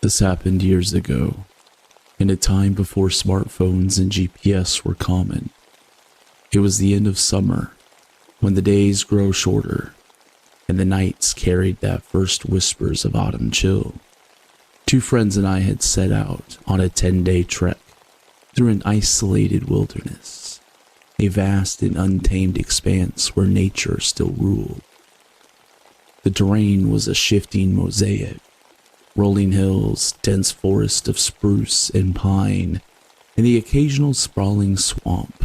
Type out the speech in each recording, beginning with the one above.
This happened years ago, in a time before smartphones and GPS were common. It was the end of summer, when the days grow shorter, and the nights carried that first whispers of autumn chill. Two friends and I had set out on a 10-day trek through an isolated wilderness, a vast and untamed expanse where nature still ruled. The terrain was a shifting mosaic, rolling hills, dense forest of spruce and pine, and the occasional sprawling swamp.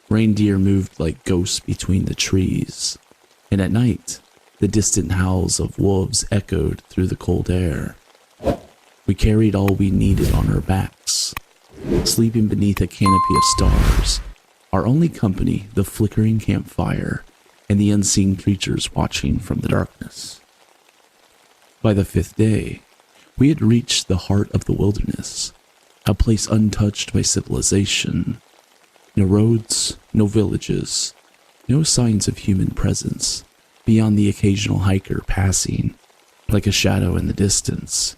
Reindeer moved like ghosts between the trees, and at night, the distant howls of wolves echoed through the cold air. We carried all we needed on our backs, sleeping beneath a canopy of stars, our only company the flickering campfire and the unseen creatures watching from the darkness. By the 5th day, we had reached the heart of the wilderness, a place untouched by civilization. No roads, no villages, no signs of human presence, beyond the occasional hiker passing, like a shadow in the distance.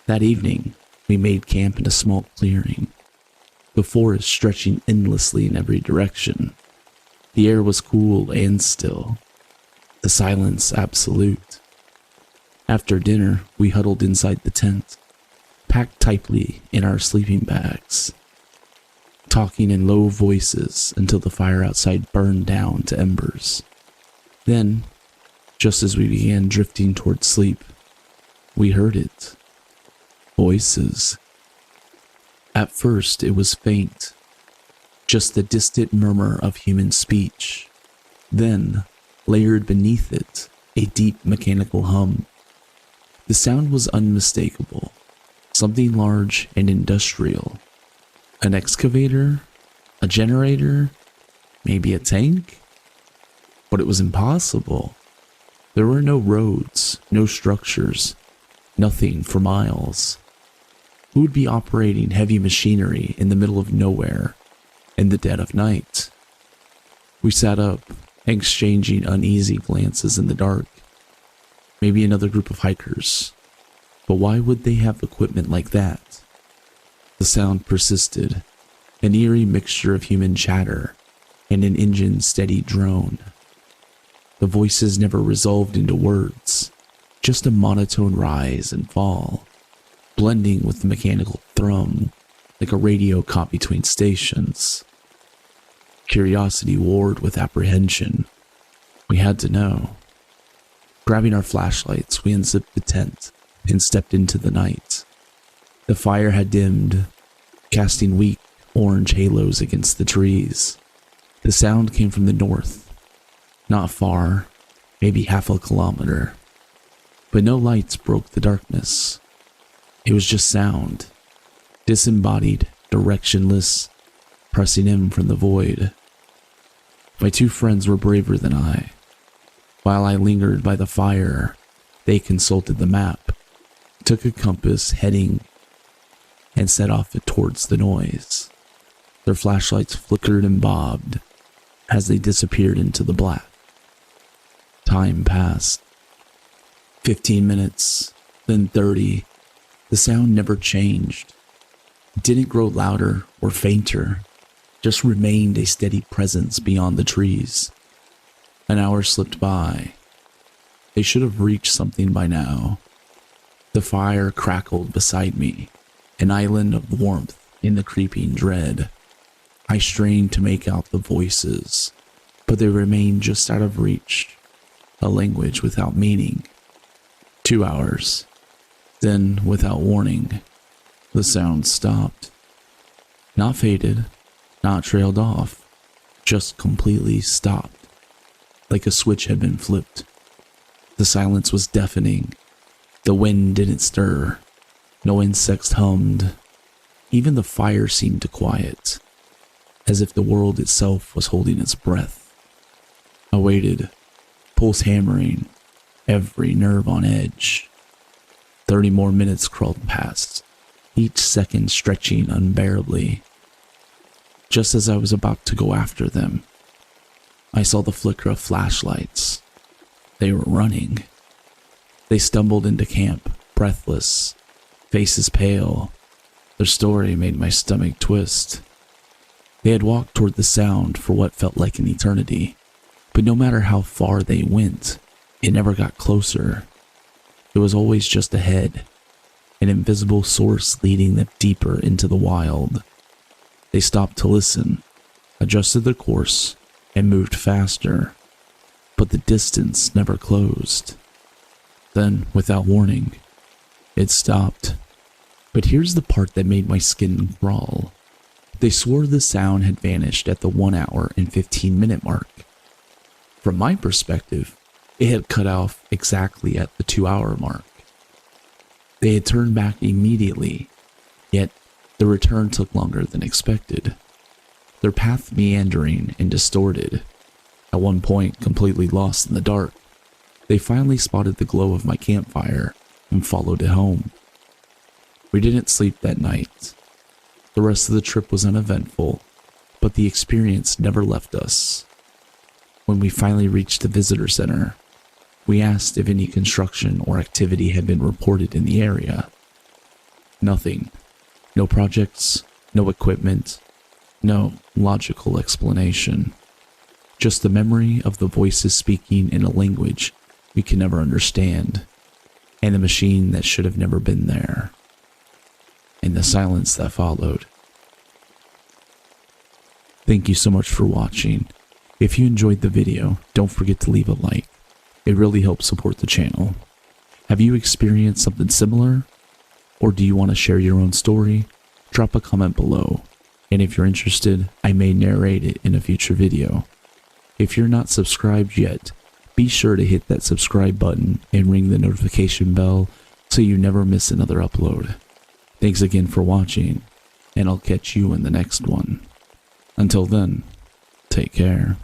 That evening, we made camp in a small clearing, the forest stretching endlessly in every direction. The air was cool and still, the silence absolute. After dinner, we huddled inside the tent, packed tightly in our sleeping bags, talking in low voices until the fire outside burned down to embers. Then, just as we began drifting toward sleep, we heard it. Voices. At first, it was faint, just the distant murmur of human speech. Then, layered beneath it, a deep mechanical hum. The sound was unmistakable, something large and industrial. An excavator? A generator? Maybe a tank? But it was impossible. There were no roads, no structures, nothing for miles. Who would be operating heavy machinery in the middle of nowhere in the dead of night? We sat up, exchanging uneasy glances in the dark. Maybe another group of hikers. But why would they have equipment like that? The sound persisted, an eerie mixture of human chatter and an engine's steady drone. The voices never resolved into words, just a monotone rise and fall, blending with the mechanical thrum like a radio caught between stations. Curiosity warred with apprehension. We had to know. Grabbing our flashlights, we unzipped the tent and stepped into the night. The fire had dimmed, casting weak orange halos against the trees. The sound came from the north, not far, maybe half a kilometer. But no lights broke the darkness. It was just sound, disembodied, directionless, pressing in from the void. My two friends were braver than I. While I lingered by the fire, they consulted the map, took a compass heading, and set off towards the noise. Their flashlights flickered and bobbed as they disappeared into the black. Time passed. 15 minutes, then 30. The sound never changed. It didn't grow louder or fainter, just remained a steady presence beyond the trees. An hour slipped by. They should have reached something by now. The fire crackled beside me, an island of warmth in the creeping dread. I strained to make out the voices, but they remained just out of reach, a language without meaning. 2 hours. Then, without warning, the sound stopped. Not faded, not trailed off, just completely stopped, like a switch had been flipped. The silence was deafening. The wind didn't stir. No insects hummed. Even the fire seemed to quiet, as if the world itself was holding its breath. I waited, pulse hammering, every nerve on edge. 30 more minutes crawled past, each second stretching unbearably. Just as I was about to go after them, I saw the flicker of flashlights. They were running. They stumbled into camp, breathless, faces pale. Their story made my stomach twist. They had walked toward the sound for what felt like an eternity, but no matter how far they went, it never got closer. It was always just ahead, an invisible source leading them deeper into the wild. They stopped to listen, adjusted their course, and moved faster, but the distance never closed. Then, without warning, it stopped. But here's the part that made my skin crawl. They swore the sound had vanished at the 1 hour and 15-minute mark. From my perspective, it had cut off exactly at the 2-hour mark. They had turned back immediately, yet the return took longer than expected. Their path meandering and distorted. At one point, completely lost in the dark, they finally spotted the glow of my campfire and followed it home. We didn't sleep that night. The rest of the trip was uneventful, but the experience never left us. When we finally reached the visitor center, we asked if any construction or activity had been reported in the area. Nothing. No projects, no equipment, no logical explanation. Just the memory of the voices speaking in a language we can never understand, and a machine that should have never been there, and the silence that followed. Thank you so much for watching. If you enjoyed the video, don't forget to leave a like. It really helps support the channel. Have you experienced something similar? Or do you want to share your own story? Drop a comment below, and if you're interested, I may narrate it in a future video. If you're not subscribed yet, be sure to hit that subscribe button and ring the notification bell so you never miss another upload. Thanks again for watching, and I'll catch you in the next one. Until then, take care.